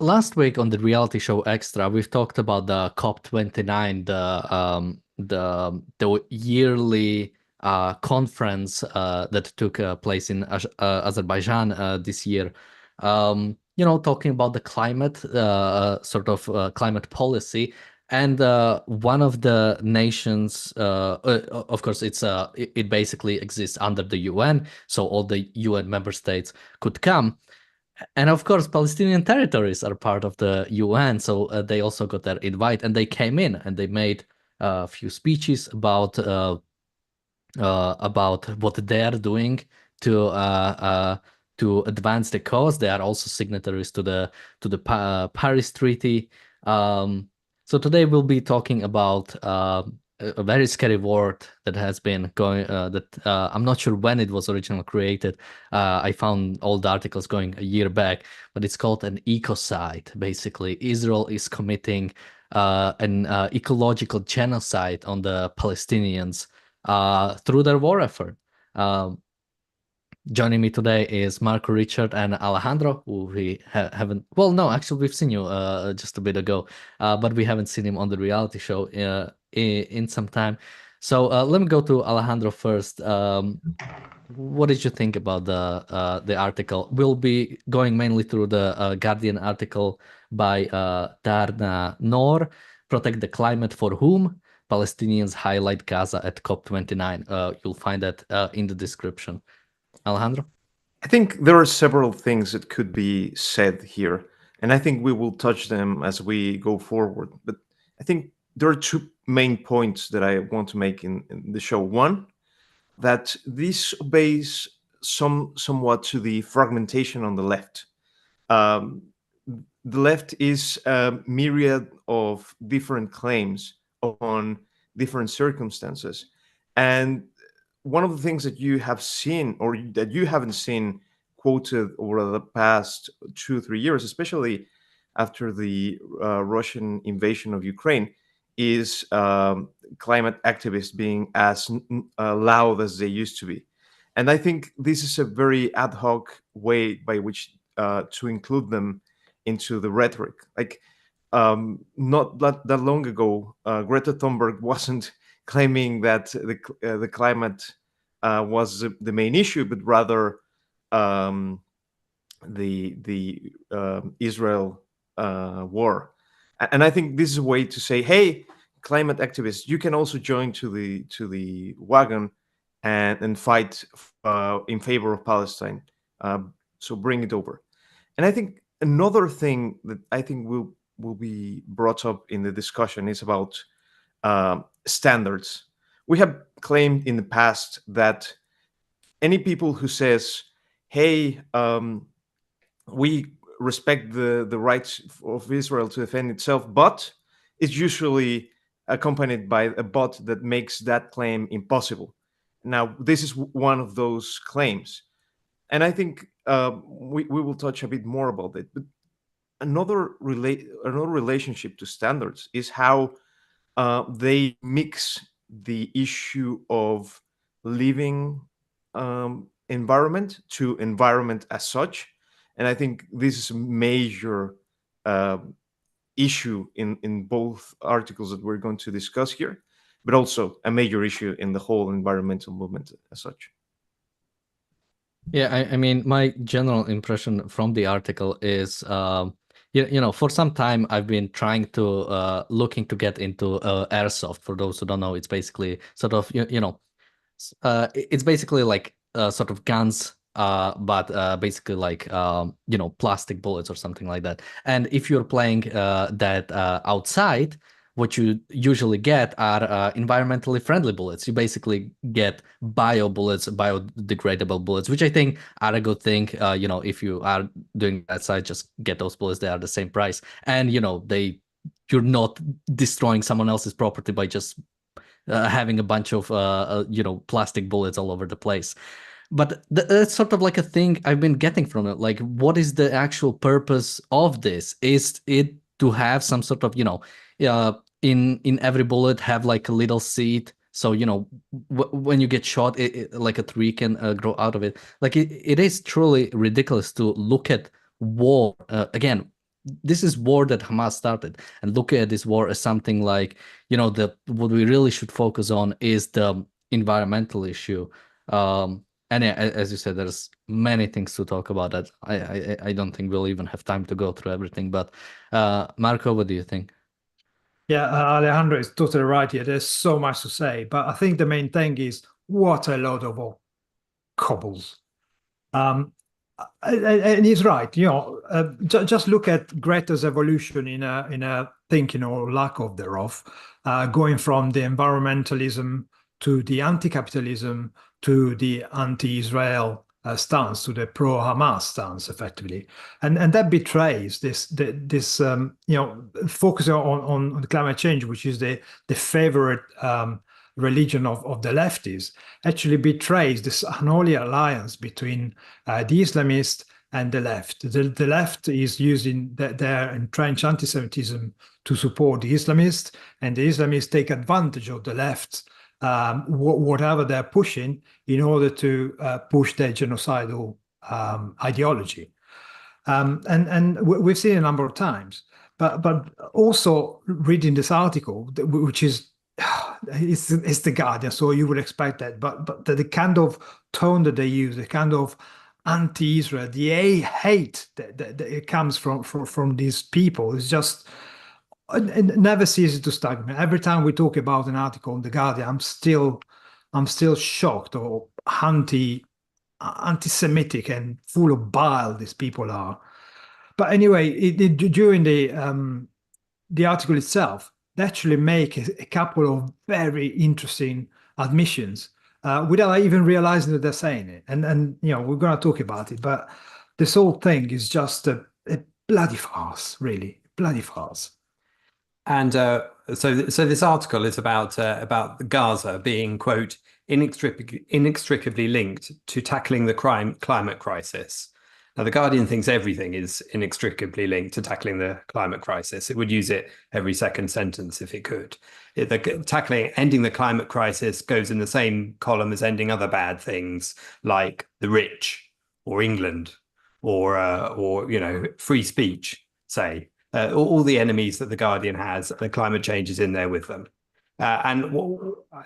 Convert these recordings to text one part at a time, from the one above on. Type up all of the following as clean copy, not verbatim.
last week on the reality show Extra, we've talked about the COP29, the yearly conference that took place in Azerbaijan this year. Talking about the climate, climate policy. And one of the nations, of course, it basically exists under the UN, so all the UN member states could come. And of course, Palestinian territories are part of the UN, so they also got their invite, and they came in and they made a few speeches about what they are doing to advance the cause. They are also signatories to the Paris Treaty. So today we'll be talking about a very scary word that has been going. I'm not sure when it was originally created. I found old articles going a year back, but it's called an ecocide. Basically, Israel is committing an ecological genocide on the Palestinians through their war effort. Joining me today is Marco, Richard, and Alejandro, who we haven't. Well, no, actually, we've seen you just a bit ago, but we haven't seen him on the reality show in some time. So let me go to Alejandro first. What did you think about the article? We'll be going mainly through the Guardian article by Darna Noor, "Protect the Climate for Whom? Palestinians Highlight Gaza at COP29." You'll find that in the description. Alejandro? I think there are several things that could be said here, and I think we will touch them as we go forward. But I think there are two main points that I want to make in the show. One, that this obeys somewhat to the fragmentation on the left. Um, the left is a myriad of different claims on different circumstances. And one of the things that you have seen or that you haven't seen quoted over the past 2 or 3 years, especially after the Russian invasion of Ukraine, is climate activists being as loud as they used to be. And I think this is a very ad hoc way by which to include them into the rhetoric. Like not that long ago, Greta Thunberg wasn't claiming that the climate was the main issue, but rather the Israel war. And I think this is a way to say, hey, climate activists, you can also join to the wagon and fight in favor of Palestine. So bring it over. And I think another thing that I think will be brought up in the discussion is about standards. We have claimed in the past that any people who says, hey, we respect the rights of Israel to defend itself, but it's usually accompanied by a but that makes that claim impossible. Now, this is one of those claims. And I think we will touch a bit more about it. But another relationship to standards is how they mix the issue of living environment to environment as such. And I think this is a major issue in both articles that we're going to discuss here, but also a major issue in the whole environmental movement as such. Yeah, I mean, my general impression from the article is, for some time I've been trying to looking to get into airsoft. For those who don't know, it's basically sort of it's basically like sort of guns, but basically like plastic bullets or something like that. And if you're playing that outside, what you usually get are environmentally friendly bullets. You basically get bio bullets, biodegradable bullets, which I think are a good thing. If you are doing that side, just get those bullets. They are the same price, and you're not destroying someone else's property by just having a bunch of plastic bullets all over the place. But that's sort of like a thing I've been getting from it. Like, what is the actual purpose of this? Is it to have some sort of in every bullet have like a little seed, so when you get shot, like a tree can grow out of it. Like it is truly ridiculous to look at war again. this is war that Hamas started, and looking at this war as something like, what we really should focus on is the environmental issue. And yeah, as you said, there's many things to talk about that. I don't think we'll even have time to go through everything. But Marco, what do you think? Yeah, Alejandro is totally right here. There's so much to say, but I think the main thing is what a load of cobbles. And he's right. Just look at Greta's evolution in a thinking or lack of thereof, going from the environmentalism to the anti-capitalism to the anti-Israel stance, to the pro-Hamas stance, effectively, and that betrays this focus on climate change, which is the favorite religion of the lefties, actually betrays this unholy alliance between the Islamists and the left. The left is using their entrenched anti-Semitism to support the Islamists, and the Islamists take advantage of the left, whatever they're pushing, in order to push their genocidal ideology. And we've seen it a number of times. But also reading this article, which is it's the Guardian, so you would expect that. But the kind of tone that they use, the kind of anti-Israel, the hate that it comes from these people is just, it never ceases to stagger me. Every time we talk about an article in the Guardian, I'm still shocked or anti-Semitic and full of bile these people are. But anyway, during the article itself, they actually make a couple of very interesting admissions without even realizing that they're saying it. And we're going to talk about it, but this whole thing is just a bloody farce, really, bloody farce. And so this article is about Gaza being, quote, inextricably linked to tackling the climate crisis. Now, the Guardian thinks everything is inextricably linked to tackling the climate crisis. It would use it every second sentence if it could. Ending the climate crisis goes in the same column as ending other bad things like the rich or England or free speech, say. All the enemies that the Guardian has, the climate change is in there with them.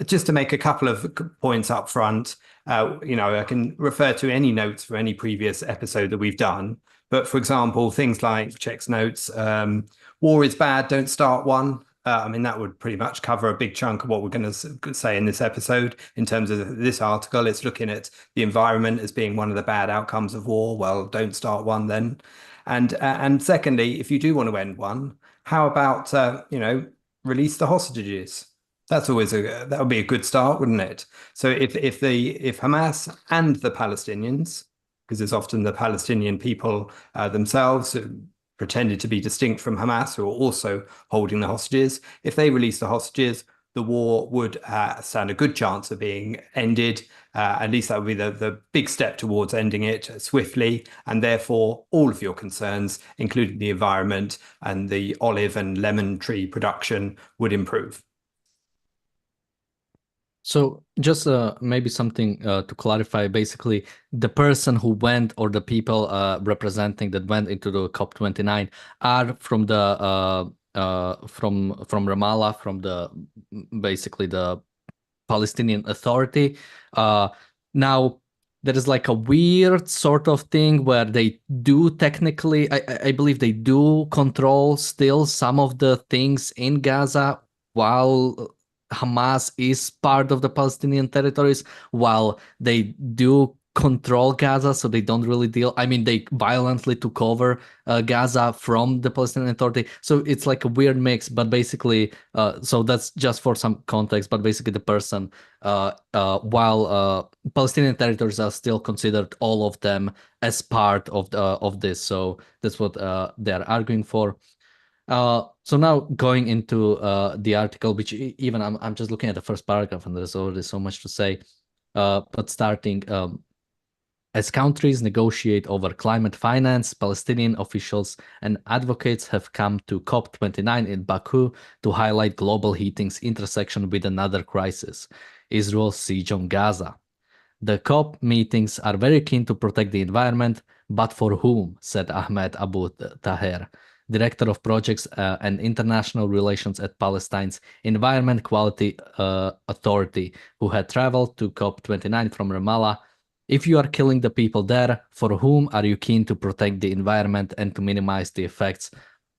Just to make a couple of points up front, I can refer to any notes for any previous episode that we've done. But for example, things like Czech's notes, war is bad, don't start one. That would pretty much cover a big chunk of what we're going to say in this episode. In terms of this article, it's looking at the environment as being one of the bad outcomes of war. Well, don't start one then. And secondly, if you do want to end one, how about, release the hostages? That would be a good start, wouldn't it? So if Hamas and the Palestinians, because it's often the Palestinian people themselves who pretended to be distinct from Hamas, who are also holding the hostages, if they release the hostages, the war would stand a good chance of being ended. At least that would be the big step towards ending it swiftly. And therefore, all of your concerns, including the environment and the olive and lemon tree production, would improve. So just maybe something to clarify, basically the person who went, or the people representing that went into the COP29 are from the from Ramallah, from basically the Palestinian Authority. Now there is like a weird sort of thing where they do technically, I believe they do control still some of the things in Gaza, while Hamas is part of the Palestinian territories, while they do control Gaza, so they don't really deal. They violently took over Gaza from the Palestinian Authority. So it's like a weird mix, but basically, so that's just for some context, but basically the person, while Palestinian territories are still considered, all of them, as part of this. So that's what they're arguing for. So now going into the article, which even I'm just looking at the first paragraph, and there's already so much to say. But starting, as countries negotiate over climate finance, Palestinian officials and advocates have come to COP29 in Baku to highlight global heating's intersection with another crisis, Israel's siege on Gaza. The COP meetings are very keen to protect the environment, but for whom? Said Ahmed Abu Taher, Director of Projects and International Relations at Palestine's Environment Quality Authority, who had traveled to COP29 from Ramallah. If you are killing the people there, for whom are you keen to protect the environment and to minimize the effects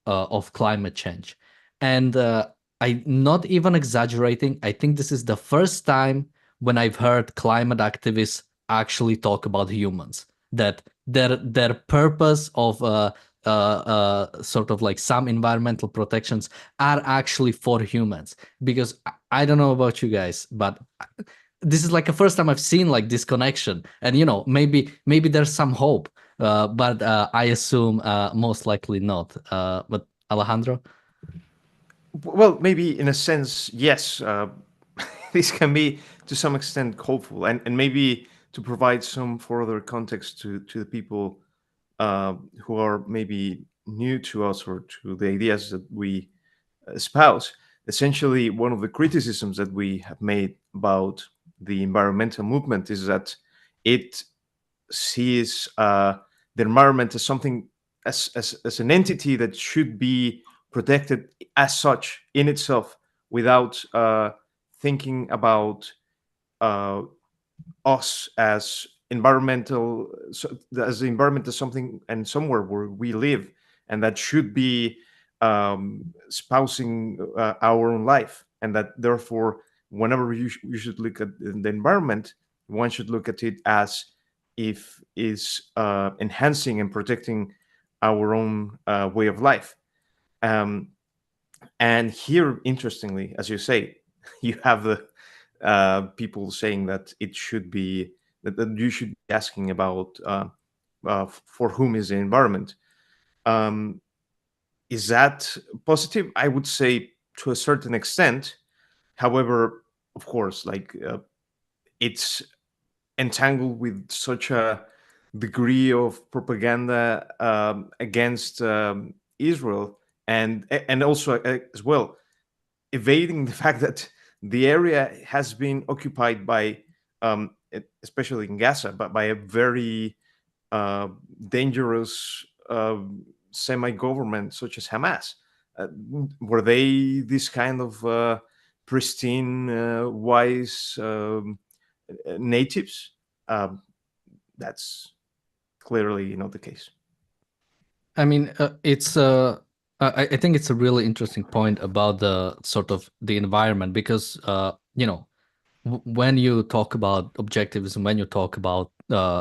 of climate change? And I'm not even exaggerating. I think this is the first time when I've heard climate activists actually talk about humans, that their purpose of sort of like some environmental protections are actually for humans. Because I don't know about you guys, but this is like the first time I've seen like this connection. And maybe there's some hope, but I assume most likely not. But Alejandro? Well, maybe in a sense, yes. This can be to some extent hopeful, and maybe to provide some further context to the people who are maybe new to us or to the ideas that we espouse. Essentially, one of the criticisms that we have made about the environmental movement is that it sees the environment as something, as an entity that should be protected as such in itself, without thinking about us as environmental, as the environment as something and somewhere where we live, and that should be espousing our own life, and that therefore, whenever you should look at the environment, one should look at it as if is enhancing and protecting our own way of life. And here, interestingly, as you say, you have the people saying that it should be that you should be asking about for whom is the environment. Is that positive? I would say to a certain extent. However, of course, like it's entangled with such a degree of propaganda against Israel, and also as well evading the fact that the area has been occupied by, especially in Gaza, but by a very dangerous semi-government such as Hamas. Were they this kind of pristine, wise natives? That's clearly not the case. I mean, I think it's a really interesting point about the sort of the environment, because when you talk about objectivism, when you talk about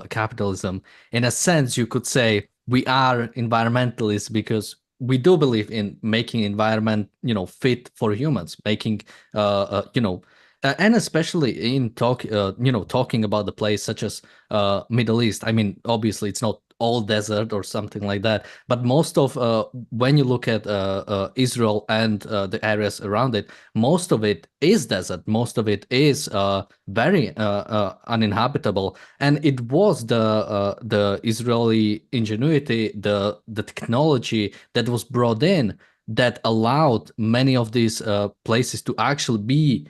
capitalism, in a sense, you could say we are environmentalists because we do believe in making environment, fit for humans, making, and especially in talking about the place such as Middle East. I mean, obviously, it's not all desert or something like that, but most of when you look at Israel and the areas around it, most of it is desert, most of it is very uninhabitable, and it was the Israeli ingenuity, the technology that was brought in that allowed many of these places to actually be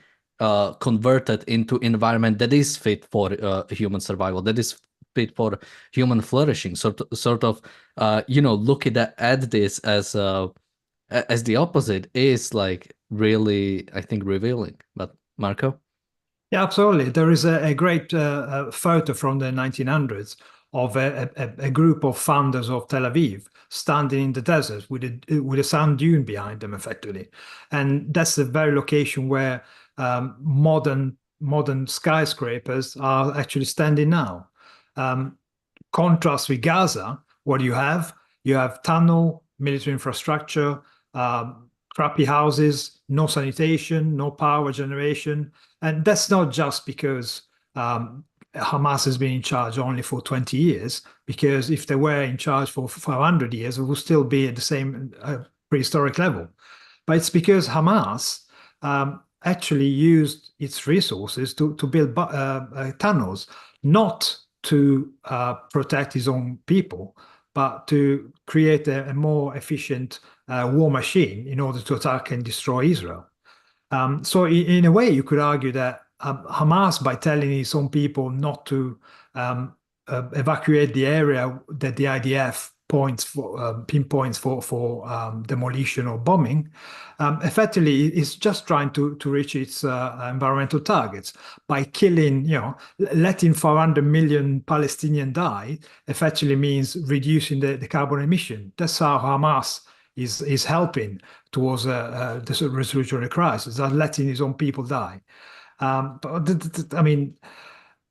converted into environment that is fit for human survival, that is fit for human flourishing. Sort of looking at this as the opposite is like really, I think, revealing. But Marco? Yeah, absolutely. There is a great photo from the 1900s of a group of founders of Tel Aviv standing in the desert with a sand dune behind them, effectively, and that's the very location where modern skyscrapers are actually standing now. Contrast with Gaza, what do you have? You have tunnel, military infrastructure, crappy houses, no sanitation, no power generation. And that's not just because Hamas has been in charge only for 20 years, because if they were in charge for 500 years, it would still be at the same prehistoric level. But it's because Hamas actually used its resources to build tunnels, not to protect his own people, but to create a more efficient war machine in order to attack and destroy Israel. So in a way, you could argue that Hamas, by telling his own people not to evacuate the area that the IDF pinpoints for demolition or bombing, effectively is just trying to reach its environmental targets by killing, letting 400 million Palestinians die. Effectively means reducing the carbon emission. That's how Hamas is helping towards the resolution of the crisis, letting his own people die. But I mean,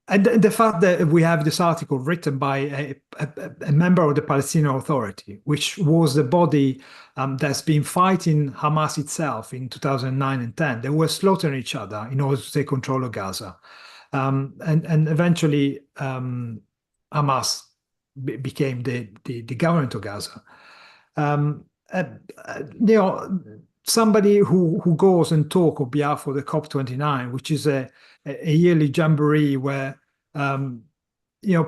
and the fact that we have this article written by a member of the Palestinian Authority, which was the body that's been fighting Hamas itself in 2009 and 10, they were slaughtering each other in order to take control of Gaza. And eventually Hamas became the government of Gaza. Somebody who goes and talk on behalf of the COP29, which is a yearly jamboree where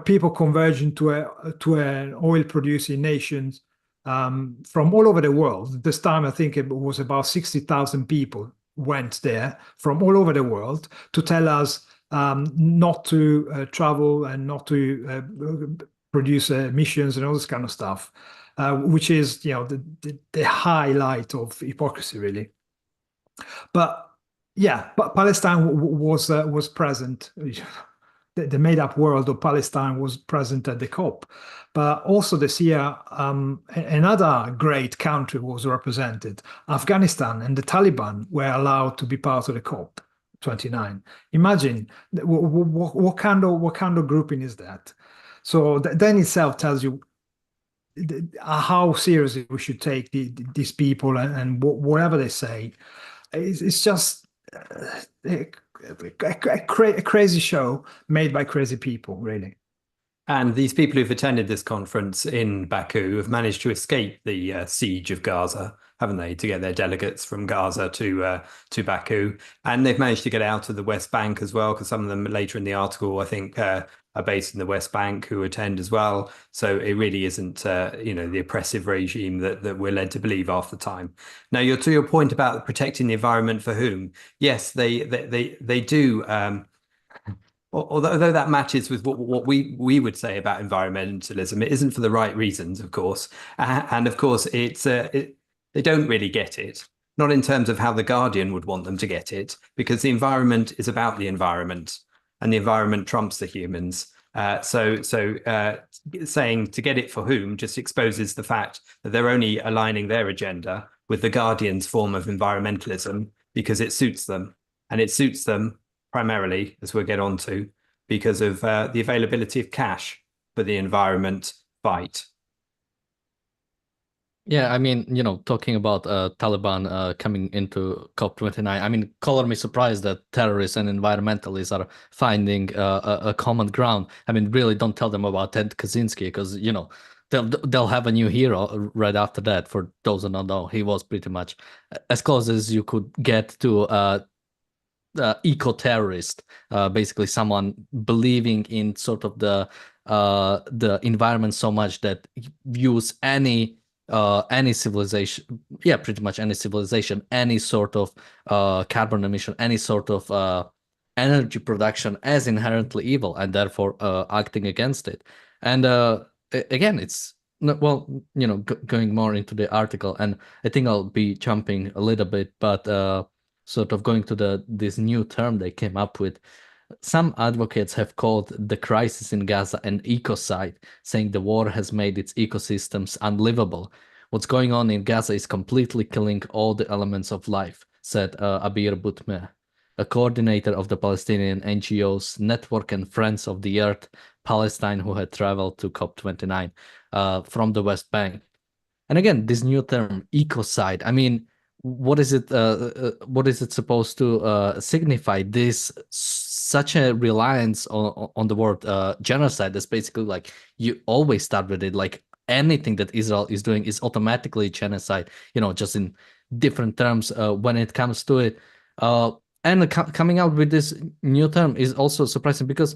people converging to an oil-producing nations from all over the world. This time, I think it was about 60,000 people went there from all over the world to tell us not to travel and not to produce emissions and all this kind of stuff. Which is, the highlight of hypocrisy, really. But yeah, but Palestine was present. The made-up world of Palestine was present at the COP. But also this year, another great country was represented. Afghanistan and the Taliban were allowed to be part of the COP 29. Imagine what kind of grouping is that? So then itself tells you how seriously we should take these people and whatever they say. It's just a crazy show made by crazy people, really. And these people who've attended this conference in Baku have managed to escape the siege of Gaza, haven't they, to get their delegates from Gaza to Baku. And they've managed to get out of the West Bank as well, because some of them later in the article, I think, are based in the West Bank who attend as well. So it really isn't, the oppressive regime that we're led to believe half the time. Now, to your point about protecting the environment for whom, yes, they do. Although that matches with what we would say about environmentalism, it isn't for the right reasons, of course. And of course, they don't really get it. Not in terms of how the Guardian would want them to get it, because the environment is about the environment. And the environment trumps the humans. So saying to get it for whom just exposes the fact that they're only aligning their agenda with the Guardian's form of environmentalism because it suits them. And it suits them primarily, as we'll get on to, because of the availability of cash for the environment fight. Yeah, I mean, talking about Taliban coming into COP29, I mean, color me surprised that terrorists and environmentalists are finding a common ground. I mean, really don't tell them about Ted Kaczynski, because, they'll have a new hero right after that. For those who don't know, he was pretty much as close as you could get to eco-terrorist, basically someone believing in sort of the environment so much that views any civilization, pretty much any civilization, any sort of carbon emission, any sort of energy production as inherently evil, and therefore acting against it. And again, it's going more into the article, and I think I'll be jumping a little bit, but sort of going to this new term they came up with. Some advocates have called the crisis in Gaza an ecocide, saying the war has made its ecosystems unlivable. What's going on in Gaza is completely killing all the elements of life, said Abir Boutmeh, a coordinator of the Palestinian NGOs Network and Friends of the Earth Palestine, who had traveled to COP29 from the West Bank. And again, this new term, ecocide, I mean, what is it supposed to signify? This such a reliance on the word genocide. That's basically like you always start with it, like anything that Israel is doing is automatically genocide, just in different terms when it comes to it. And coming out with this new term is also surprising, because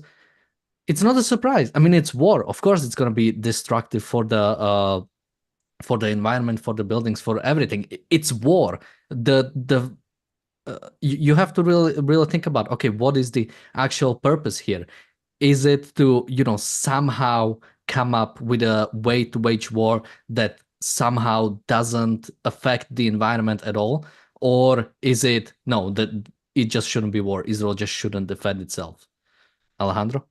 it's not a surprise. I mean, it's war. Of course, it's going to be destructive for the environment, for the buildings, for everything. It's war. You have to really think about, okay, what is the actual purpose here? Is it to somehow come up with a way to wage war that somehow doesn't affect the environment at all? Or is it, no, that it just shouldn't be war, Israel just shouldn't defend itself? Alejandro?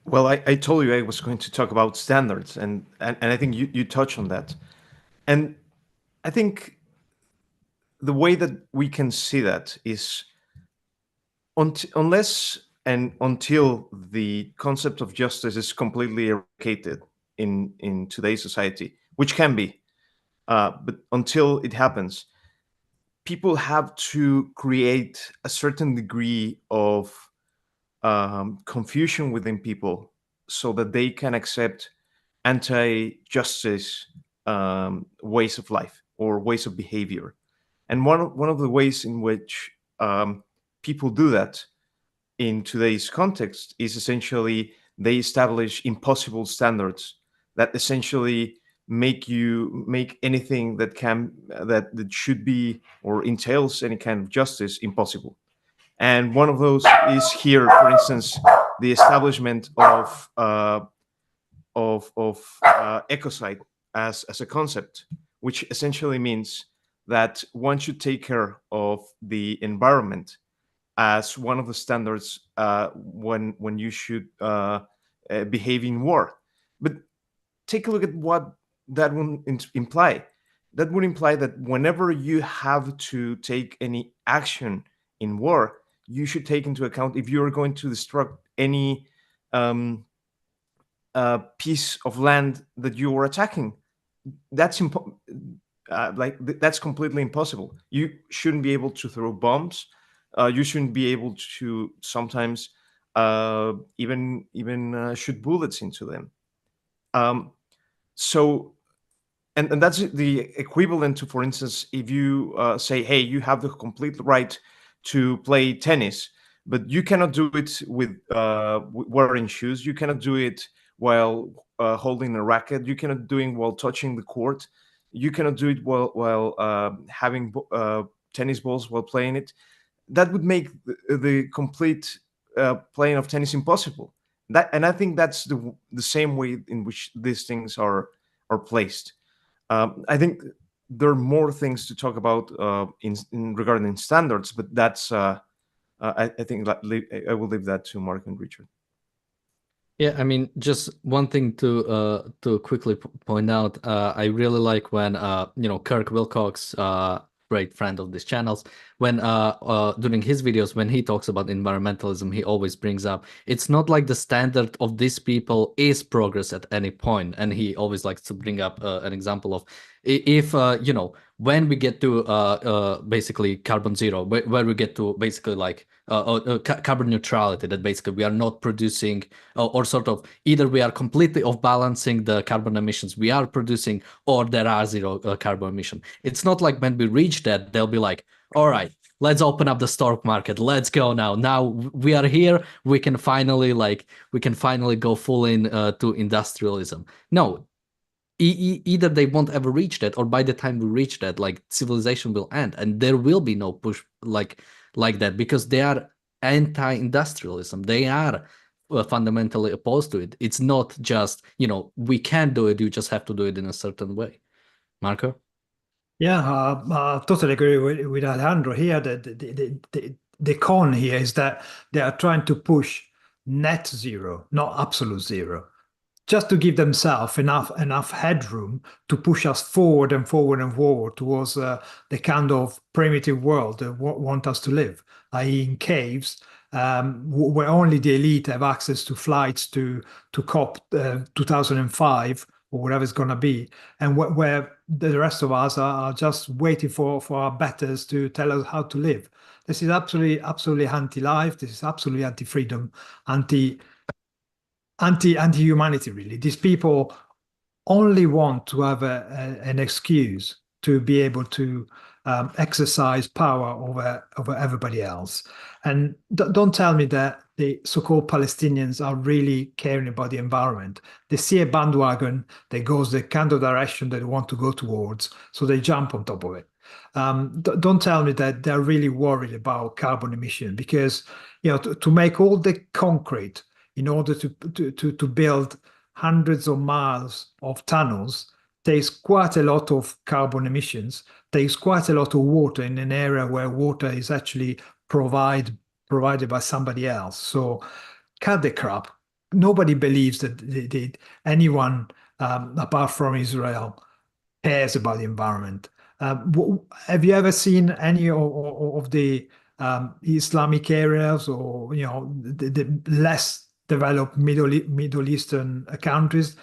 Well, I told you I was going to talk about standards, and I think you touch on that. And I think the way that we can see that is unless and until the concept of justice is completely eradicated in today's society, which can be, but until it happens, people have to create a certain degree of confusion within people so that they can accept anti-justice ways of life or ways of behavior. And one of the ways in which people do that in today's context is essentially they establish impossible standards that essentially make anything that should be or entails any kind of justice impossible. And one of those is here, for instance, the establishment of ecocide as a concept, which essentially means that one should take care of the environment as one of the standards when you should behave in war. But take a look at what that would imply. That would imply that whenever you have to take any action in war, you should take into account if you're going to destruct any piece of land that you are attacking. That's that's completely impossible. You shouldn't be able to throw bombs. You shouldn't be able to sometimes even shoot bullets into them. So, and that's the equivalent to, for instance, if you say, hey, you have the complete right to play tennis, but you cannot do it with wearing shoes. You cannot do it while holding a racket. You cannot do it while touching the court. You cannot do it while having tennis balls while playing it. That would make the complete playing of tennis impossible. And I think that's the same way in which these things are placed. I think there are more things to talk about in regarding standards, but that's I think I will leave that to Mark and Richard. Yeah, I mean, just one thing to quickly point out. I really like when Kirk Wilcox, great friend of these channels, when during his videos when he talks about environmentalism, he always brings up it's not like the standard of these people is progress at any point, and he always likes to bring up an example of if when we get to basically carbon zero, where we get to basically like carbon neutrality, that basically we are not producing or sort of either we are completely off balancing the carbon emissions we are producing, or there are zero carbon emission. It's not like when we reach that, they'll be like, all right, let's open up the stock market. Let's go now. Now we are here. We can finally go full in to industrialism. No, either they won't ever reach that, or by the time we reach that, like civilization will end, and there will be no push like that, because they are anti-industrialism. They are fundamentally opposed to it. It's not just we can do it. You just have to do it in a certain way. Marco? Yeah, totally agree with Alejandro here. The con here is that they are trying to push net zero, not absolute zero, just to give themselves enough headroom to push us forward and forward and forward towards the kind of primitive world they want us to live, i.e. in caves, where only the elite have access to flights to COP 2005 or whatever it's going to be, and where the rest of us are just waiting for our betters to tell us how to live. This is absolutely anti-life. This is absolutely anti-freedom, anti-humanity, really. These people only want to have an excuse to be able to exercise power over everybody else. And don't tell me that the so-called Palestinians are really caring about the environment. They see a bandwagon that goes the kind of direction that they want to go towards, so they jump on top of it. Don't tell me that they're really worried about carbon emission, because to make all the concrete in order to build hundreds of miles of tunnels, takes quite a lot of carbon emissions, takes quite a lot of water in an area where water is actually provided by somebody else. So cut the crap. Nobody believes that anyone apart from Israel cares about the environment. Have you ever seen any of the Islamic areas, or the less developed Middle Eastern countries?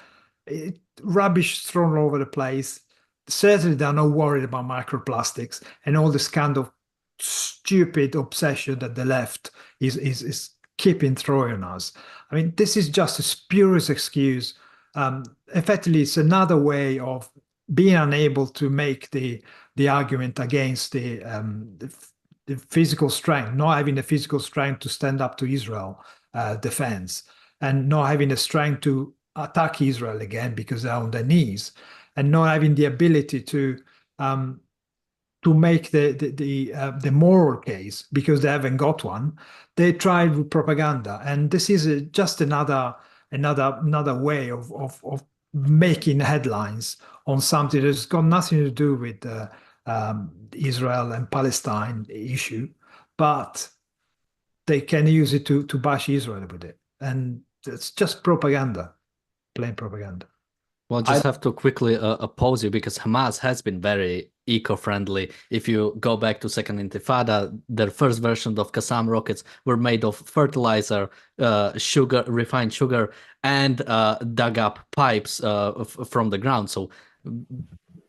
Rubbish thrown all over the place. Certainly, they're not worried about microplastics and all this kind of stupid obsession that the left is keeping throwing us. I mean, this is just a spurious excuse. Effectively, it's another way of being unable to make the argument against the physical strength, not having the physical strength to stand up to Israel defense, and not having the strength to attack Israel again because they're on their knees, and not having the ability to make the moral case because they haven't got one. They tried with propaganda, and this is just another way of making headlines on something that's got nothing to do with the Israel and Palestine issue, but they can use it to bash Israel with it, and it's just propaganda, plain propaganda. Well, just have to quickly oppose you, because Hamas has been very eco-friendly. If you go back to Second Intifada, their first version of Qassam rockets were made of fertilizer, sugar, refined sugar, and dug up pipes from the ground. So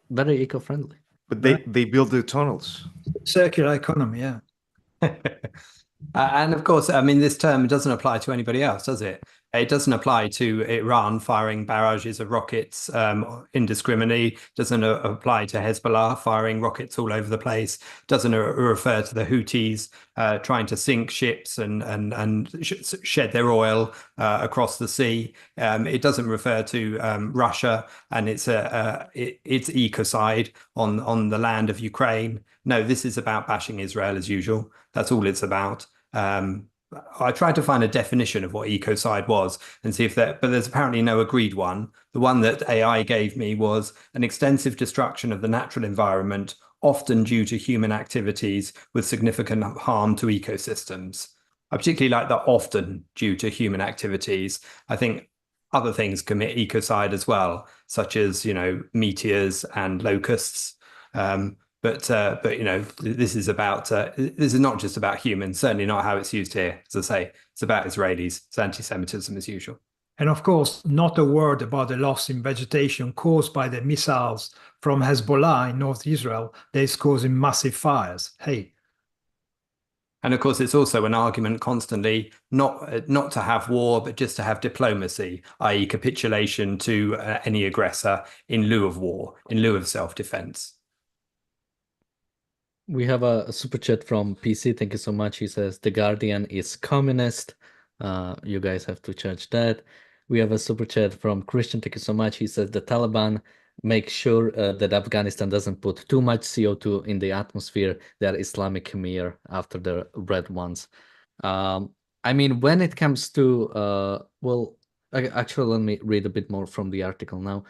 very eco-friendly. But they build the tunnels. Circular economy, yeah. And of course, I mean, this term doesn't apply to anybody else, does it? It doesn't apply to Iran firing barrages of rockets indiscriminately. Doesn't apply to Hezbollah firing rockets all over the place. Doesn't refer to the Houthis trying to sink ships and shed their oil across the sea. It doesn't refer to Russia and its ecocide on the land of Ukraine. No, this is about bashing Israel as usual. That's all it's about. I tried to find a definition of what ecocide was and see if but there's apparently no agreed one. The one that AI gave me was an extensive destruction of the natural environment, often due to human activities with significant harm to ecosystems. I particularly like the often due to human activities. I think other things commit ecocide as well, such as, meteors and locusts. But this is not just about humans, certainly not how it's used here. As I say, it's about Israelis. It's anti-Semitism as usual. And of course, not a word about the loss in vegetation caused by the missiles from Hezbollah in North Israel that is causing massive fires. Hey. And of course, it's also an argument constantly not to have war, but just to have diplomacy, i.e. capitulation to any aggressor in lieu of war, in lieu of self-defense. We have a super chat from PC. Thank you so much. He says, The Guardian is communist. You guys have to judge that. We have a super chat from Christian. Thank you so much. He says, the Taliban make sure that Afghanistan doesn't put too much CO2 in the atmosphere. They're Islamic mirror after the red ones. I mean, when it comes to, actually, let me read a bit more from the article now.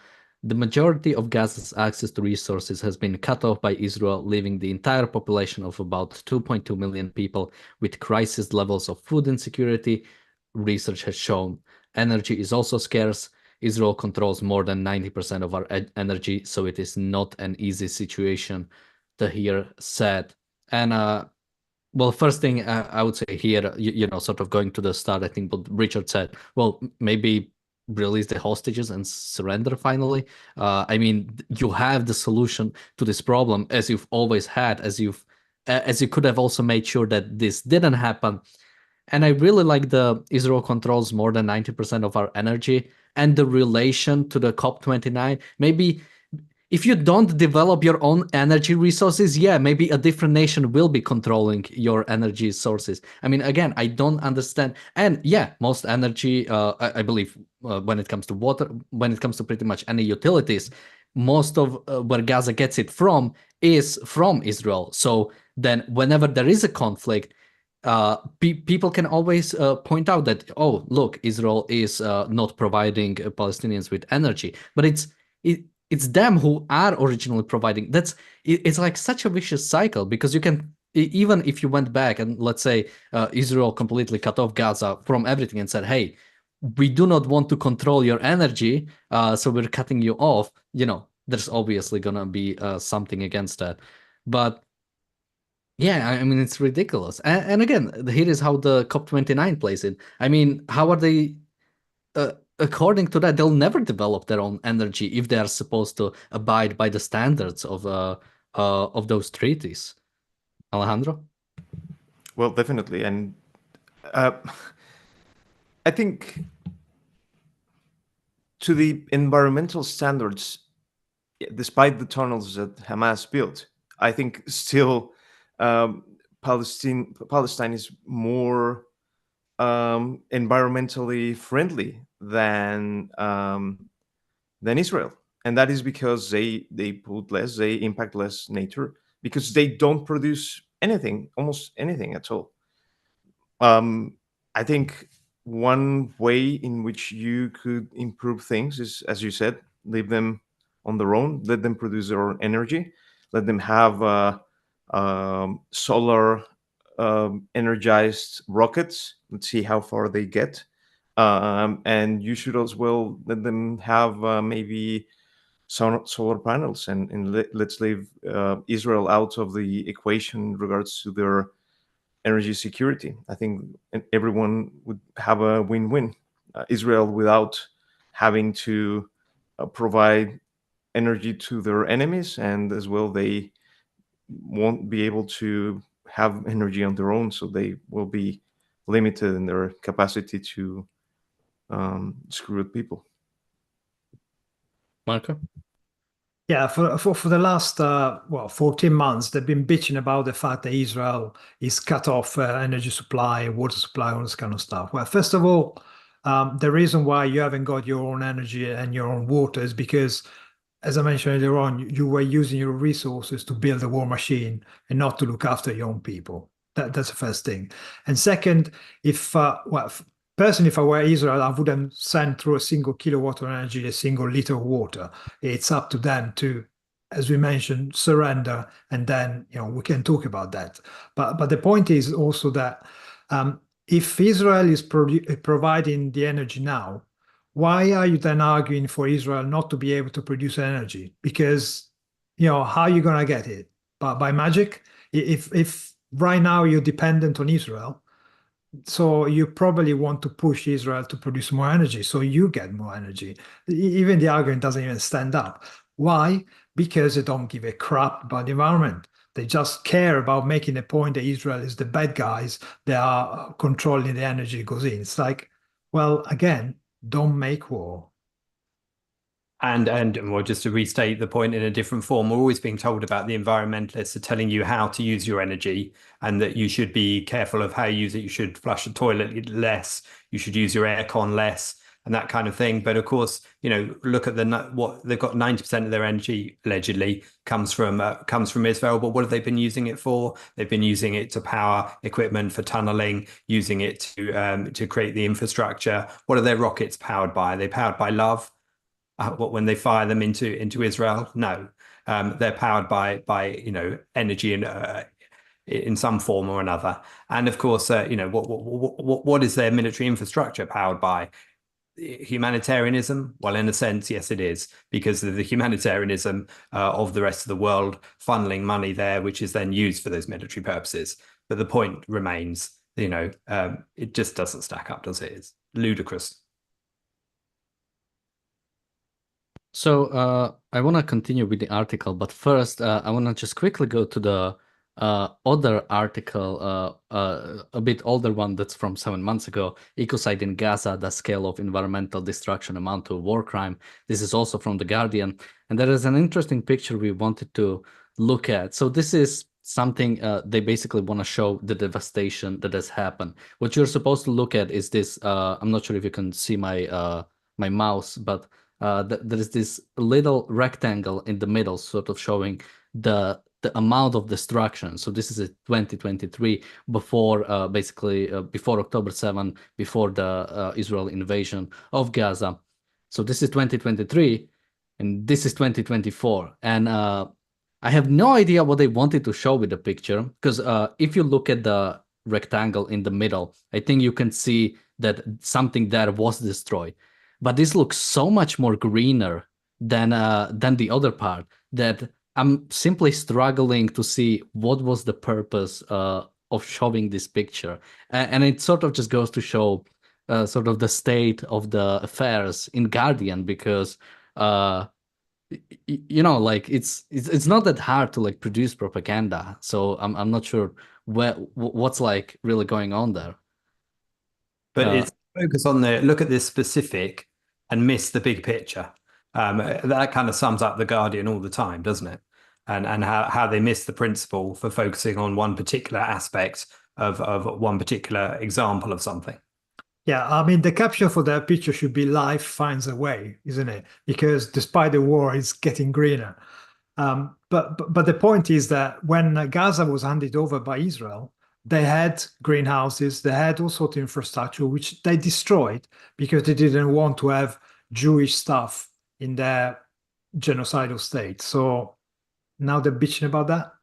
The majority of Gaza's access to resources has been cut off by Israel, leaving the entire population of about 2.2 million people with crisis levels of food insecurity, research has shown. Energy is also scarce. Israel controls more than 90% of our energy, so it is not an easy situation, Tahir said. And, well, first thing I would say here, sort of going to the start, I think what Richard said, well, maybe release the hostages and surrender finally. I mean, you have the solution to this problem, as you've always had, as you could have also made sure that this didn't happen. And I really like the Israel controls more than 90% of our energy and the relation to the COP29. Maybe if you don't develop your own energy resources, yeah, maybe a different nation will be controlling your energy sources. I mean, again, I don't understand. And yeah, most energy, I believe, when it comes to water, when it comes to pretty much any utilities, most of where Gaza gets it from is from Israel. So then whenever there is a conflict, people can always point out that, oh, look, Israel is not providing Palestinians with energy, but it's them who are originally providing. It's like such a vicious cycle, because you can, even if you went back and let's say Israel completely cut off Gaza from everything and said, hey, we do not want to control your energy, so we're cutting you off, there's obviously gonna be something against that. But yeah, I mean, it's ridiculous. And again, here is how the COP29 plays in. I mean, how are they, according to that, they'll never develop their own energy if they are supposed to abide by the standards of those treaties. Alejandro? Well, definitely. And I think to the environmental standards, despite the tunnels that Hamas built, I think still Palestine is more environmentally friendly than Israel, and that is because they pollute less, they impact less nature, because they don't produce anything, almost anything at all. I think one way in which you could improve things is, as you said, leave them on their own, let them produce their own energy, let them have solar energized rockets. Let's see how far they get. And you should as well let them have maybe solar panels, and let's leave Israel out of the equation in regards to their energy security. I think everyone would have a win-win. Israel without having to provide energy to their enemies, and as well they won't be able to have energy on their own, so they will be limited in their capacity to screw with people. Marco? Yeah, for the last 14 months, they've been bitching about the fact that Israel is cut off energy supply, water supply, all this kind of stuff. Well, first of all, the reason why you haven't got your own energy and your own water is because, as I mentioned earlier on, you were using your resources to build a war machine and not to look after your own people. That's the first thing. And second, personally, if I were Israel, I wouldn't send through a single kilowatt of energy, a single liter of water. It's up to them to, as we mentioned, surrender, and then we can talk about that. But the point is also that if Israel is providing the energy now, why are you then arguing for Israel not to be able to produce energy? Because how are you going to get it? By magic? If right now you're dependent on Israel, so you probably want to push Israel to produce more energy, so you get more energy. Even the argument doesn't even stand up. Why? Because they don't give a crap about the environment. They just care about making the point that Israel is the bad guys. They are controlling the energy that goes in. It's like, well, again, don't make war. And well, just to restate the point in a different form, we're always being told about the environmentalists are telling you how to use your energy, and that you should be careful of how you use it. You should flush the toilet less. You should use your aircon less, and that kind of thing. But of course, look at what they've got. 90% of their energy allegedly comes from Israel. But what have they been using it for? They've been using it to power equipment for tunneling, using it to create the infrastructure. What are their rockets powered by? Are they powered by love? When they fire them into Israel? No, they're powered by energy in some form or another. And of course, what is their military infrastructure powered by? Humanitarianism? Well, in a sense, yes, it is, because of the humanitarianism of the rest of the world funneling money there, which is then used for those military purposes. But the point remains, it just doesn't stack up, does it? It's ludicrous. So I want to continue with the article, but first I want to just quickly go to the other article, a bit older one that's from 7 months ago, Ecocide in Gaza, the scale of environmental destruction amount to war crime. This is also from The Guardian. And there is an interesting picture we wanted to look at. So this is something they basically want to show the devastation that has happened. What you're supposed to look at is this, I'm not sure if you can see my mouse, but there is this little rectangle in the middle, sort of showing the the amount of destruction. So this is a 2023, before basically before October 7, before the Israel invasion of Gaza. So this is 2023, and this is 2024, and I have no idea what they wanted to show with the picture, because if you look at the rectangle in the middle, I think you can see that something there was destroyed. But this looks so much more greener than the other part, that I'm simply struggling to see what was the purpose of showing this picture. And it sort of just goes to show sort of the state of the affairs in Guardian, because you know, like it's not that hard to like produce propaganda. So I'm not sure what's like really going on there. But it's focus on look at this specific and miss the big picture. That kind of sums up the Guardian all the time, doesn't it? And how they miss the principle for focusing on one particular aspect of one particular example of something. Yeah, I mean, the caption for that picture should be "Life finds a way," isn't it? Because despite the war, it's getting greener. But the point is that when Gaza was handed over by Israel, they had greenhouses, they had all sorts of infrastructure, which they destroyed because they didn't want to have Jewish stuff in their genocidal state. So now they're bitching about that.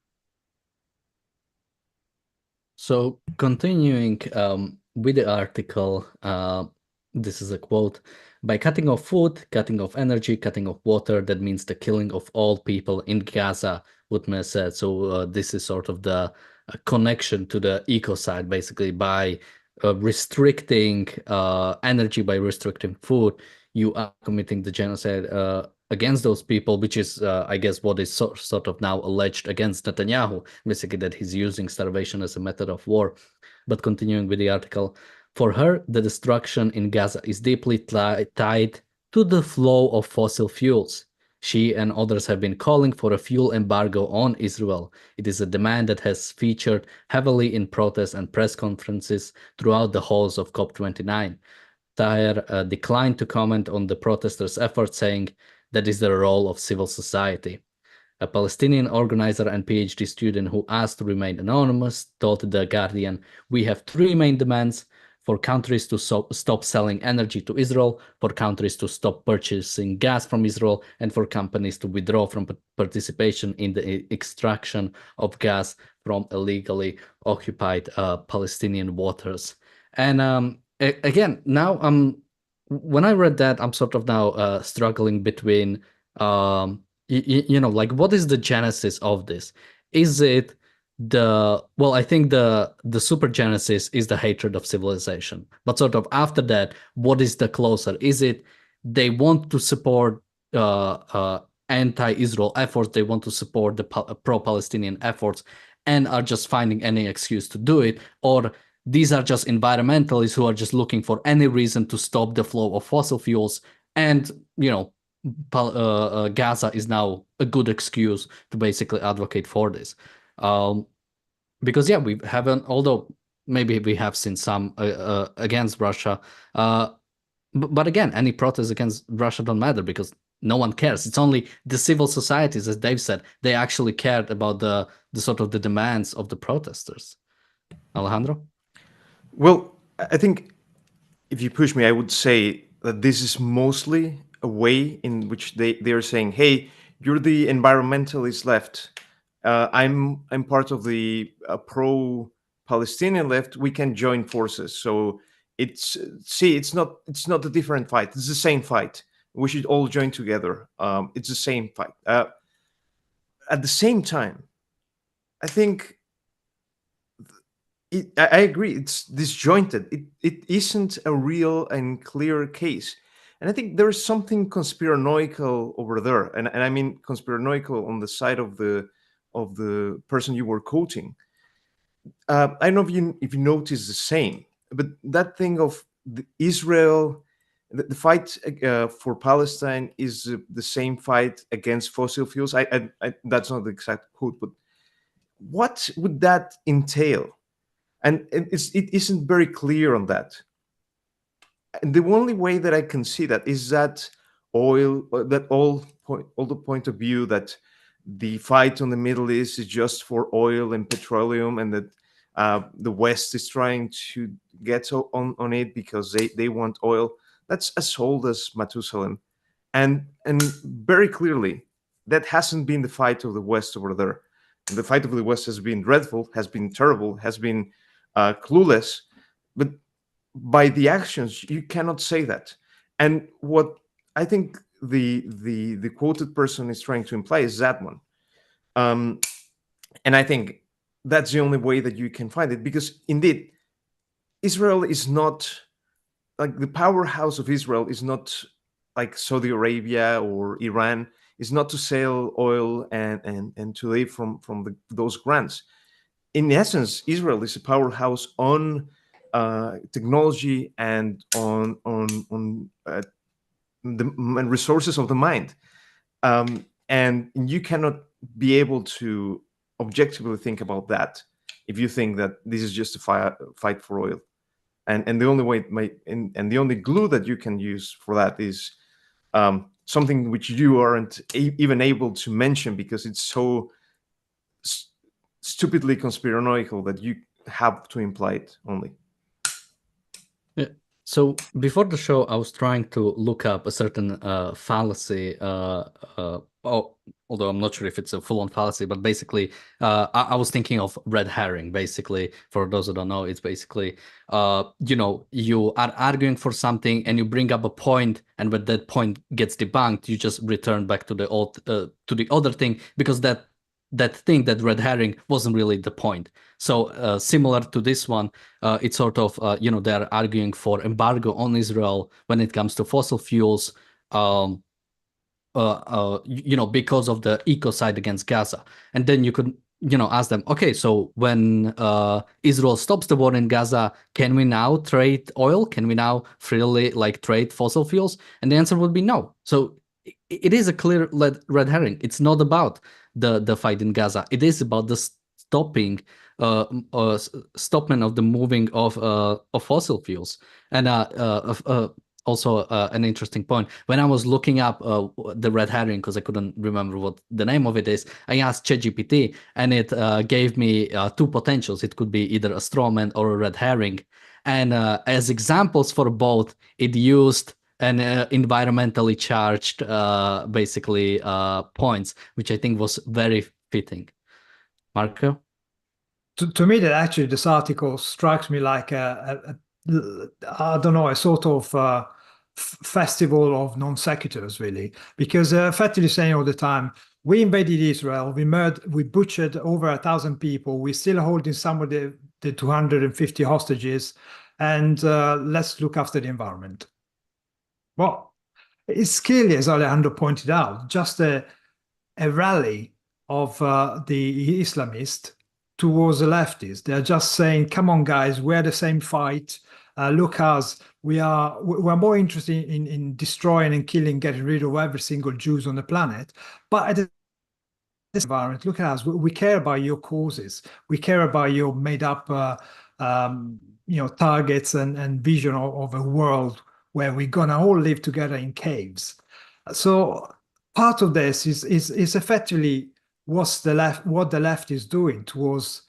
So continuing with the article, this is a quote: "By cutting off food, cutting off energy, cutting off water, that means the killing of all people in Gaza," Whitmer said. So this is sort of the connection to the ecocide, basically. By restricting energy, by restricting food, you are committing the genocide against those people, which is, I guess, what is sort of now alleged against Netanyahu, basically, that he's using starvation as a method of war. But continuing with the article, "For her, the destruction in Gaza is deeply tied to the flow of fossil fuels. She and others have been calling for a fuel embargo on Israel. It is a demand that has featured heavily in protests and press conferences throughout the halls of COP29. Tahir declined to comment on the protesters' efforts, saying that is the role of civil society. A Palestinian organizer and PhD student who asked to remain anonymous told The Guardian, "We have three main demands: for countries to stop selling energy to Israel, for countries to stop purchasing gas from Israel, and for companies to withdraw from participation in the extraction of gas from illegally occupied Palestinian waters." And again, now when I read that, I'm sort of now struggling between you know, like, what is the genesis of this? Is it well, I think the super genesis is the hatred of civilization, but sort of after that, what is the closer? Is it they want to support anti-Israel efforts, they want to support the pro-Palestinian efforts, and are just finding any excuse to do it? Or these are just environmentalists who are just looking for any reason to stop the flow of fossil fuels, and, you know, Gaza is now a good excuse to basically advocate for this. Because yeah, we haven't, although maybe we have seen some against Russia, but again, any protests against Russia don't matter because no one cares. It's only the civil societies, as Dave said, they actually cared about the sort of the demands of the protesters. Alejandro? Well, I think if you push me, I would say that this is mostly a way in which they're saying, "Hey, you're the environmentalist left. I'm part of the pro-Palestinian left. We can join forces." So it's not a different fight. It's the same fight. We should all join together. It's the same fight. At the same time, I think I agree. It's disjointed. It isn't a real and clear case. And I think there's something conspiranoical over there. And I mean conspiranoical on the side of the person you were quoting. I don't know if you notice the same, but that thing of Israel, the fight for Palestine is the same fight against fossil fuels. That's not the exact quote, but what would that entail? And it isn't very clear on that. And the only way that I can see that is that all the point of view that the fight on the Middle East is just for oil and petroleum, and that the West is trying to get on it because they want oil. That's as old as Methuselah. And very clearly, that hasn't been the fight of the West over there. And the fight of the West has been dreadful, has been terrible, has been clueless. But by the actions, you cannot say that. And what I think the quoted person is trying to imply is that one. And I think that's the only way that you can find it, because indeed, Israel is not like the powerhouse of Israel is not like Saudi Arabia or Iran, is not to sell oil and to live from those grants. In essence, Israel is a powerhouse on technology and on the resources of the mind, and you cannot be able to objectively think about that if you think that this is just a fight for oil. And the only way and the only glue that you can use for that is something which you aren't even able to mention because it's so stupidly conspiranoical that you have to imply it only. Yeah. So before the show, I was trying to look up a certain fallacy. Although I'm not sure if it's a full-on fallacy, but basically, I was thinking of red herring. Basically, for those who don't know, it's basically, you are arguing for something and you bring up a point, and when that point gets debunked, you just return back to the old, to the other thing, because that thing, that red herring, wasn't really the point. So similar to this one, it's sort of, they're arguing for embargo on Israel when it comes to fossil fuels, because of the ecocide against Gaza. And then you could, ask them, okay, so when Israel stops the war in Gaza, can we now trade oil? Can we now freely trade fossil fuels? And the answer would be no. So it is a clear red herring. It's not about the fight in Gaza. It is about the stopping of the moving of fossil fuels. And also an interesting point, when I was looking up the red herring, because I couldn't remember what the name of it is, I asked ChatGPT, and it gave me two potentials. It could be either a straw man or a red herring. And as examples for both, it used an environmentally charged basically points, which I think was very fitting. Marco? To me, that actually this article strikes me like I don't know, a sort of festival of non sequiturs, really, because effectively saying all the time, we invaded Israel, we butchered over 1,000 people, we're still holding some of the 250 hostages, and let's look after the environment. Well, it's clearly, as Alejandro pointed out, just a rally of the Islamists towards the leftists. They're just saying, come on, guys, we're the same fight. Look us, we're more interested in destroying and killing, getting rid of every single Jews on the planet. But at this environment, look at us, we care about your causes. We care about your made up targets and vision of a world where we're gonna all live together in caves. So part of this is effectively what the left is doing towards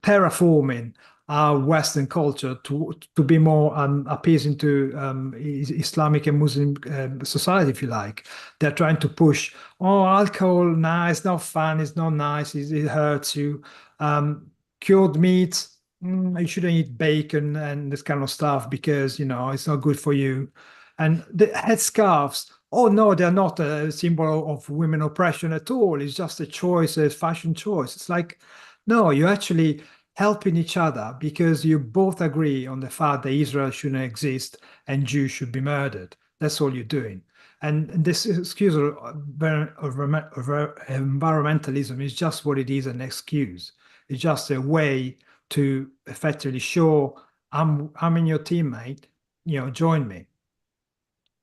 terraforming our Western culture to be more appeasing to Islamic and Muslim society, if you like. They're trying to push, alcohol, nah, it's not fun, it's not nice, it hurts you. Cured meat, you shouldn't eat bacon and this kind of stuff because, it's not good for you. And the headscarves, oh no, they're not a symbol of women oppression at all. It's just a choice, a fashion choice. It's like, no, you're actually helping each other because you both agree on the fact that Israel shouldn't exist and Jews should be murdered. That's all you're doing. And this excuse of environmentalism is just what it is, an excuse. It's just a way to effectively show I'm in your team, mate. Join me.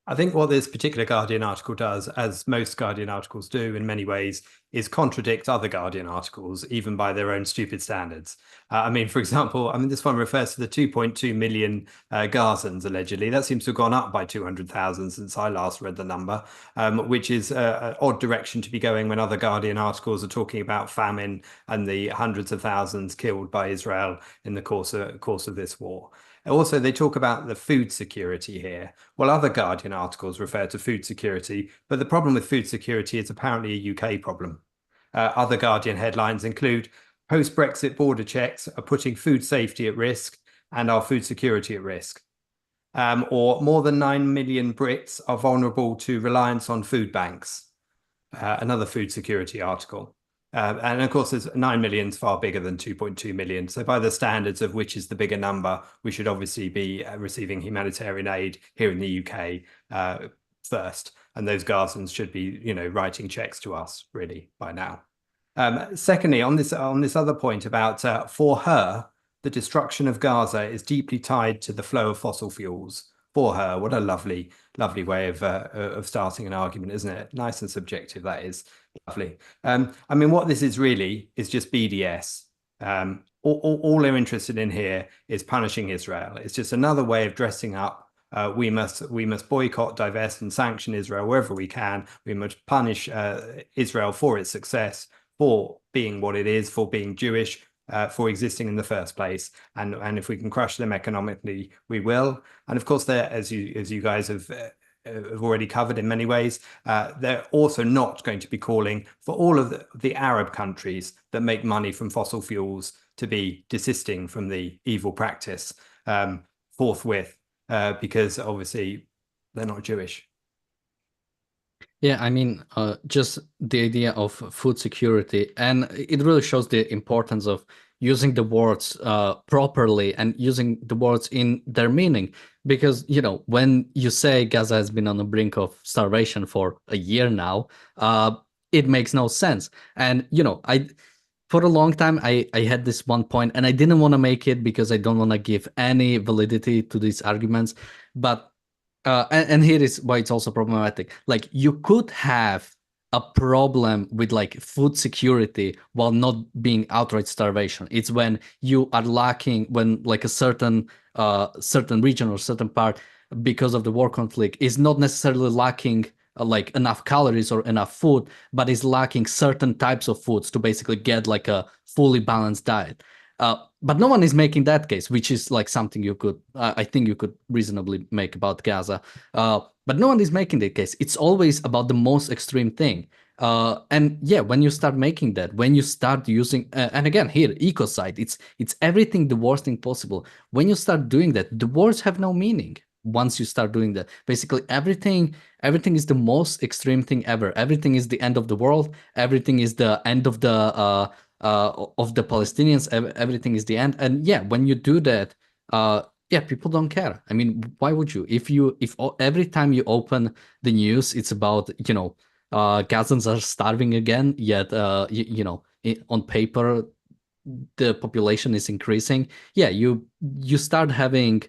I think what this particular Guardian article does, as most Guardian articles do in many ways, is contradict other Guardian articles, even by their own stupid standards. I mean, for example, this one refers to the 2.2 million Gazans, allegedly. That seems to have gone up by 200,000 since I last read the number, which is an odd direction to be going when other Guardian articles are talking about famine and the hundreds of thousands killed by Israel in the course of this war. Also, they talk about the food security here. Well, other Guardian articles refer to food security, but the problem with food security is apparently a UK problem. Other Guardian headlines include post-Brexit border checks are putting food safety at risk and our food security at risk. Or more than 9 million Brits are vulnerable to reliance on food banks. Another food security article. And of course, 9 million is far bigger than 2.2 million. So by the standards of which is the bigger number, we should obviously be receiving humanitarian aid here in the UK first. And those Gazans should be, writing checks to us really by now. Secondly, on this other point about for her, the destruction of Gaza is deeply tied to the flow of fossil fuels. For her, what a lovely way of starting an argument, isn't it? Nice and subjective, that is. Lovely. What this is really is just BDS. All they're interested in here is punishing Israel. It's just another way of dressing up. We must boycott, divest, and sanction Israel wherever we can. We must punish Israel for its success, for being what it is, for being Jewish, for existing in the first place. And if we can crush them economically, we will. And of course, as you guys have already covered in many ways, they're also not going to be calling for all of the Arab countries that make money from fossil fuels to be desisting from the evil practice forthwith, because obviously they're not Jewish. Yeah, just the idea of food security, and it really shows the importance of using the words properly and using the words in their meaning. Because, when you say Gaza has been on the brink of starvation for a year now, it makes no sense. And, for a long time, I had this one point, and I didn't want to make it because I don't want to give any validity to these arguments. But and here is why it's also problematic. Like, you could have a problem with like food security while not being outright starvation. It's when you are lacking, when like a certain region or certain part, because of the war conflict, is not necessarily lacking like enough calories or enough food, but is lacking certain types of foods to basically get like a fully balanced diet. But no one is making that case, which is like something you could, I think you could reasonably make about Gaza. But no one is making that case. It's always about the most extreme thing. And yeah, when you start making that, when you start using, and again, here, ecocide, it's everything the worst thing possible. When you start doing that, the words have no meaning. Once you start doing that, basically everything is the most extreme thing ever. Everything is the end of the world. Everything is the end of the Palestinians. Everything is the end. And yeah, when you do that, yeah, people don't care. Why would you? If every time you open the news, it's about, Gazans are starving again, yet, on paper, the population is increasing. Yeah, you start having,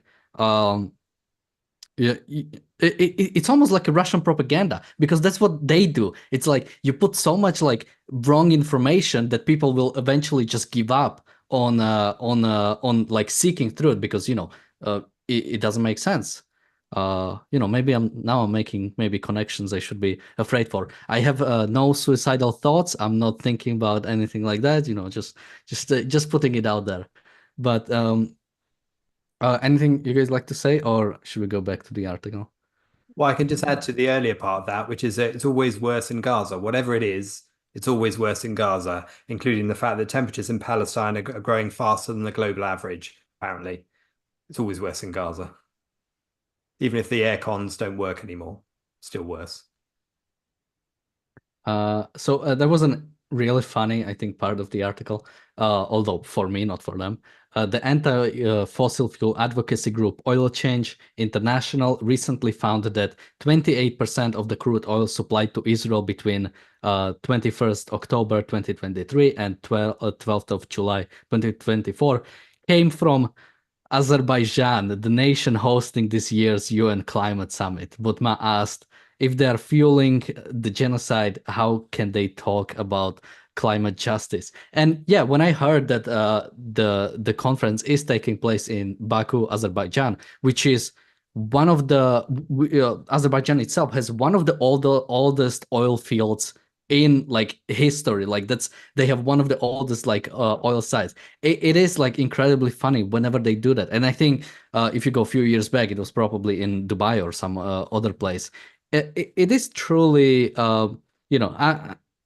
it's almost like a Russian propaganda, because that's what they do. It's like you put so much like wrong information that people will eventually just give up on like seeking through it, because it doesn't make sense. Maybe I'm making maybe connections I should be afraid for. I have no suicidal thoughts. I'm not thinking about anything like that. Just putting it out there. But anything you guys like to say, or should we go back to the article? Well, I can just add to the earlier part of that, which is that it's always worse in Gaza. Whatever it is, it's always worse in Gaza, including the fact that temperatures in Palestine are growing faster than the global average, apparently. It's always worse in Gaza. Even if the air cons don't work anymore, still worse. So there was a really funny, I think, part of the article, although for me, not for them. The anti-fossil fuel advocacy group Oil Change International recently found that 28% of the crude oil supplied to Israel between 21st October 2023 and 12th of July 2024 came from Azerbaijan, the nation hosting this year's UN Climate Summit. Butma asked, if they are fueling the genocide, how can they talk about climate justice? And yeah, when I heard that the conference is taking place in Baku, Azerbaijan, which is one of the Azerbaijan itself has one of the oldest oil fields in like history. Like they have one of the oldest like oil sites. It is like incredibly funny whenever they do that. And I think if you go a few years back, it was probably in Dubai or some other place. It is truly, I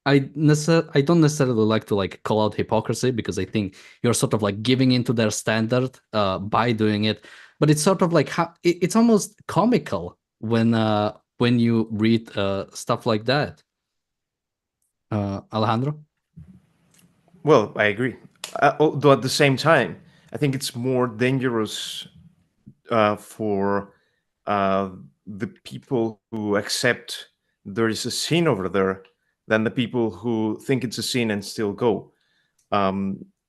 don't necessarily like to like call out hypocrisy, because I think you're sort of like giving into their standard by doing it. But it's sort of like it's almost comical when you read stuff like that. Alejandro? Well, I agree. Although at the same time, I think it's more dangerous for the people who accept there is a sin over there than the people who think it's a sin and still go.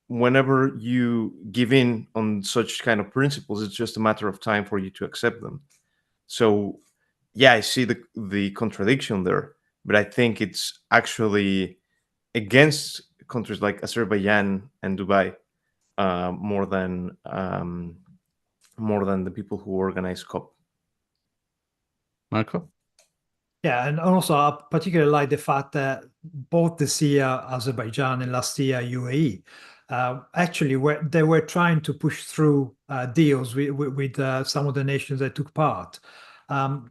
Whenever you give in on such kind of principles, it's just a matter of time for you to accept them. So, yeah, I see the contradiction there, but I think it's actually against countries like Azerbaijan and Dubai more than the people who organize COP. Marco? Yeah, and also I particularly like the fact that both this year Azerbaijan and last year UAE actually they were trying to push through deals with some of the nations that took part. And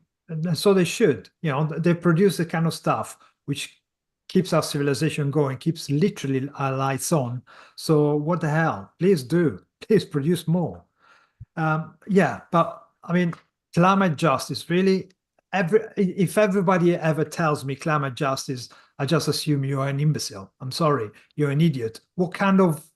so they should. You know, they produce the kind of stuff which keeps our civilization going, keeps literally our lights on. So what the hell? Please do. Please produce more. Yeah, but I mean, climate justice really. If everybody ever tells me climate justice, I just assume you're an imbecile. I'm sorry, you're an idiot. What kind of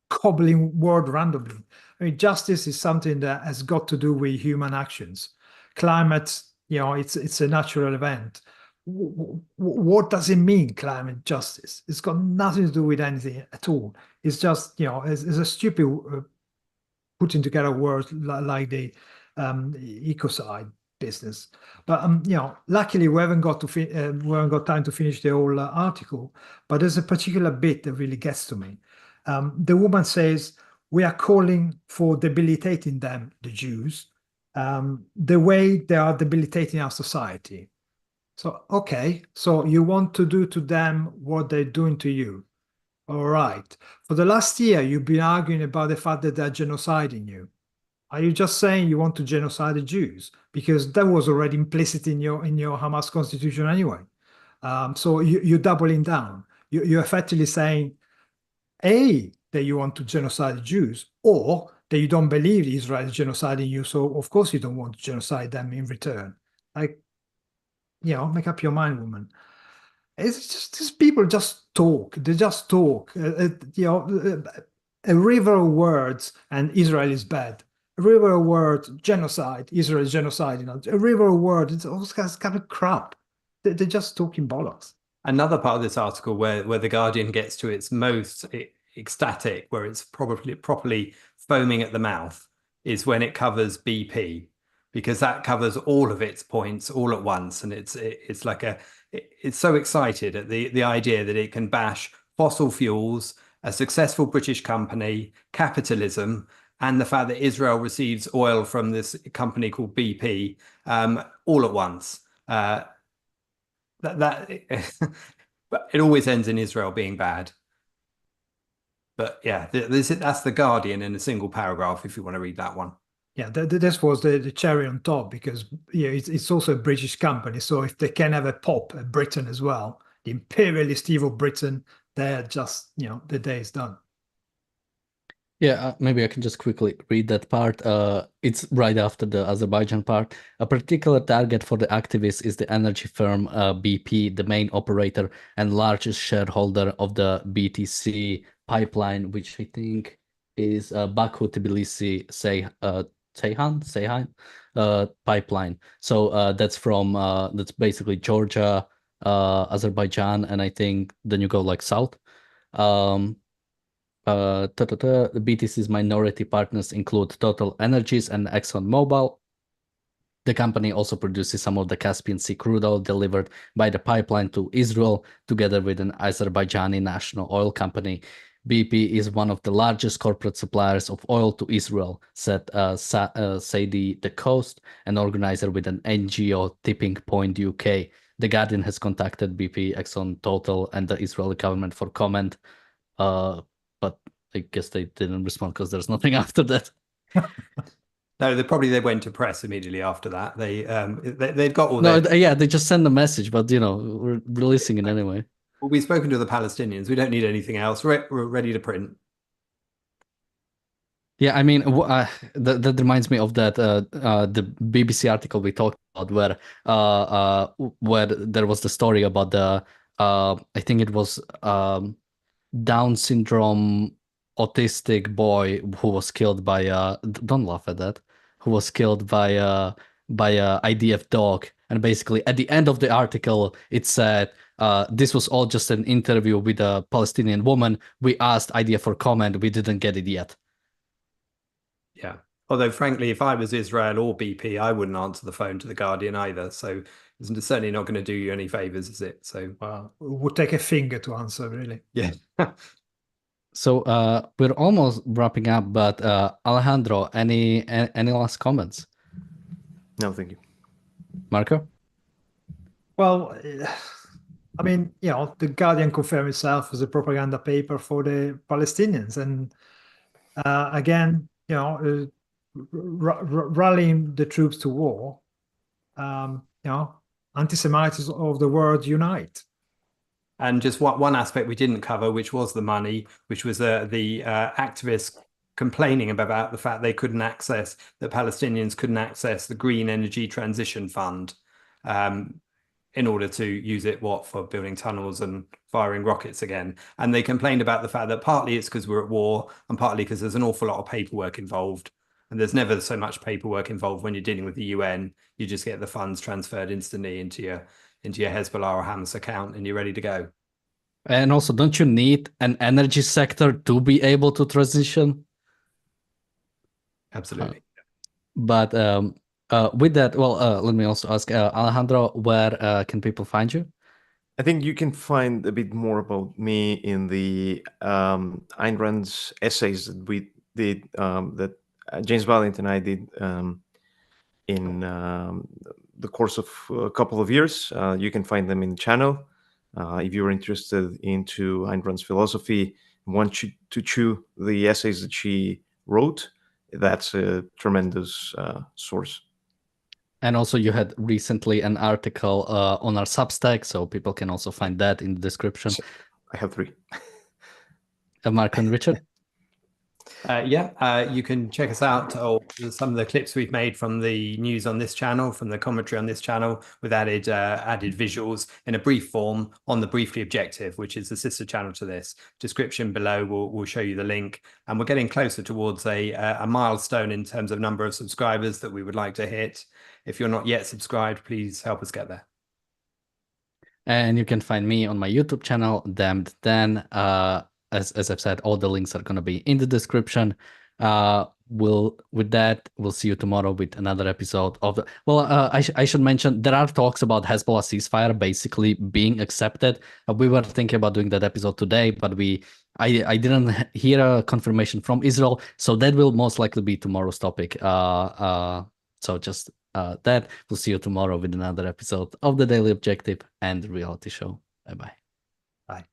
cobbling word randomly? I mean, justice is something that has got to do with human actions. Climate, you know, it's a natural event. What does it mean, climate justice? It's got nothing to do with anything at all. It's just, you know, it's a stupid putting together words like the ecocide business. But you know, luckily we haven't got time to finish the whole article. But there's a particular bit that really gets to me. The woman says, "We are calling for debilitating them, the Jews, the way they are debilitating our society." So okay, so you want to do to them what they're doing to you. All right. For the last year, you've been arguing about the fact that they're genociding you. Are you just saying you want to genocide the Jews? Because that was already implicit in your Hamas constitution anyway. So you're doubling down. You're effectively saying, A, that you want to genocide the Jews, or that you don't believe Israel is genociding you, so of course you don't want to genocide them in return. Like, you know, make up your mind, woman. It's just these people just talk. They just talk. You know, a river of words, and Israel is bad. A river of words, genocide. Israel is genocide. You know, a river of words. It's all kind of crap. They're just talking bollocks. Another part of this article where the Guardian gets to its most ecstatic, where it's probably properly foaming at the mouth, is when it covers BP, because that covers all of its points all at once, and it's like it's so excited at the idea that it can bash fossil fuels, a successful British company, capitalism, and the fact that Israel receives oil from this company called BP all at once. But it always ends in Israel being bad. But yeah, that's the Guardian in a single paragraph if you want to read that one. Yeah, this was the cherry on top, because yeah, it's also a British company. So if they can have a pop at Britain as well, the imperialist evil Britain, they're just, you know, the day is done. Yeah, maybe I can just quickly read that part. It's right after the Azerbaijan part. A particular target for the activists is the energy firm BP, the main operator and largest shareholder of the BTC pipeline, which I think is Baku-Tbilisi Ceyhan pipeline. So that's basically Georgia, Azerbaijan, and I think then you go like south. The BTC's minority partners include Total Energies and ExxonMobil. The company also produces some of the Caspian Sea crude oil delivered by the pipeline to Israel, together with an Azerbaijani national oil company. BP is one of the largest corporate suppliers of oil to Israel, said Sadie the Coast, an organizer with an NGO Tipping Point UK. The Guardian has contacted BP, Exxon, Total, and the Israeli government for comment, but I guess they didn't respond because there's nothing after that. No, they went to press immediately after that. They've got all No, their... yeah, they just send a message, but we're releasing it anyway. Well, we've spoken to the Palestinians. We don't need anything else. We're ready to print. Yeah, I mean, that reminds me of that the BBC article we talked about, where there was the story about the I think it was Down syndrome autistic boy who was killed by don't laugh at that, who was killed by a IDF dog, and basically at the end of the article it said this was all just an interview with a Palestinian woman. We asked IDF for comment, we didn't get it yet. Yeah. Although, frankly, if I was Israel or BP, I wouldn't answer the phone to the Guardian either. So it's certainly not going to do you any favors, is it? So it would take a finger to answer, really. Yeah. So we're almost wrapping up, but Alejandro, any last comments? No, thank you. Marco? Well, I mean, the Guardian confirmed itself as a propaganda paper for the Palestinians, and again, rallying the troops to war. Anti-Semitism of the world unite. And just one aspect we didn't cover, which was the money, which was the activists complaining about the fact the Palestinians couldn't access the Green Energy Transition Fund in order to use it, for building tunnels and firing rockets again. And they complained about the fact that partly it's because we're at war and partly because there's an awful lot of paperwork involved. And there's never so much paperwork involved when you're dealing with the UN. You just get the funds transferred instantly into your Hezbollah or Hamas account and you're ready to go. And also, don't you need an energy sector to be able to transition? Absolutely. But with that, let me also ask Alejandro, where can people find you? I think you can find a bit more about me in the Ayn Rand's essays that we did, that James Valiant and I did in the course of a couple of years. You can find them in the channel. If you're interested into Ayn Rand's philosophy, want you to chew the essays that she wrote, that's a tremendous source. And also you had recently an article on our Substack, so people can also find that in the description. I have 3. Marco and Richard? You can check us out, or some of the clips we've made from the news on this channel, from the commentary on this channel, with added visuals in a brief form on the Briefly Objective, which is the sister channel to this. Description below will show you the link, and we're getting closer towards a milestone in terms of number of subscribers that we would like to hit. If you're not yet subscribed, please help us get there. And you can find me on my YouTube channel, Damned Dan. As I've said, all the links are going to be in the description. With that, we'll see you tomorrow with another episode of the... I should mention, there are talks about Hezbollah ceasefire basically being accepted. We were thinking about doing that episode today, but I didn't hear a confirmation from Israel, so that will most likely be tomorrow's topic. So just that. We'll see you tomorrow with another episode of The Daily Objective and Reality Show. Bye-bye. Bye.